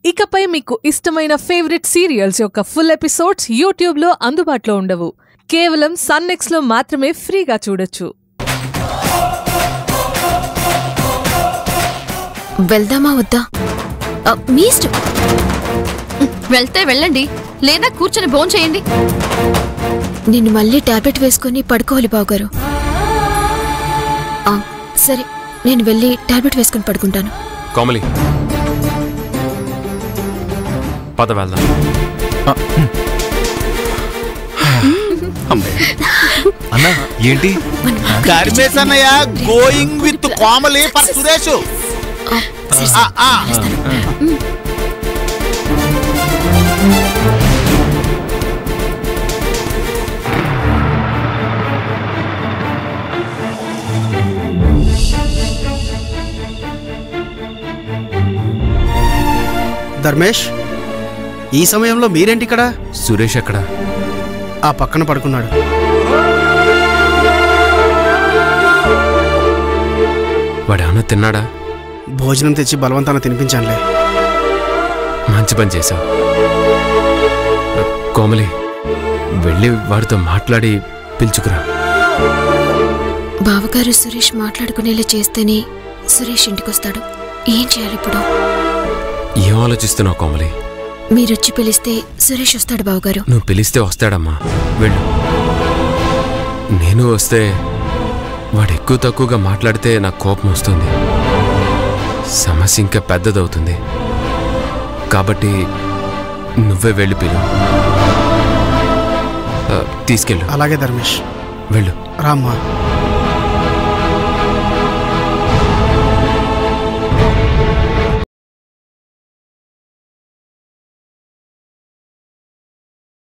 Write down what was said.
ఇకపై మీకు ఇష్టమైన ఫేవరెట్ సీరియల్స్ యొక్క ఫుల్ ఎపిసోడ్స్ యూట్యూబ్లో అందుబాటులో ఉండవు. కేవలం సన్నెక్స్లో మాత్రమే ఫ్రీగా చూడొచ్చు. వెళ్దామా వద్దా? మీ ఇష్టం. వెళ్తే వెళ్ళండి, లేదా కూర్చొని భోంచేయండి. నేను మళ్ళీ టాబ్లెట్ వేసుకుని పడుకోవాలి బావగారు. సరే, నేను వెళ్ళి టాబ్లెట్ వేసుకుని పడుకుంటాను. కోమలి, పద వెళ్దాం. అన్నా ఏంటి? గర్మేశ్ అన్నయ్య going with Komali for Suresh. Dharmesh, ఈ సమయంలో మీరేంటి ఇక్కడ? సురేష్ ఎక్కడ? ఆ పక్కన పడుకున్నాడు. వాడేమన్నా తిన్నాడా? భోజనం తెచ్చి బలవంతాన తినిపించానులే. మంచి పని చేశావు. కోమలి, వెళ్ళి వాడితో మాట్లాడి పిలుచుకురా. బావగారు సురేష్ మాట్లాడుకునేలా చేస్తేనే సురేష్ ఇంటికొస్తాడు. ఏం చేయాలి ఇప్పుడు? ఏం ఆలోచిస్తున్నావు కోమలి? మీరొచ్చి పిలిస్తే సురేష్ వస్తాడు బావగారు. నువ్వు పిలిస్తే వస్తాడమ్మా, వెళ్ళు. నేను వస్తే వాడు ఎక్కువ తక్కువగా మాట్లాడితే నాకు కోపం వస్తుంది. సమస్య ఇంకా పెద్దదవుతుంది. కాబట్టి నువ్వే వెళ్ళి పిలు. తీసుకెళ్ళు. అలాగే ధర్మేష్, వెళ్ళు. రామ్మా.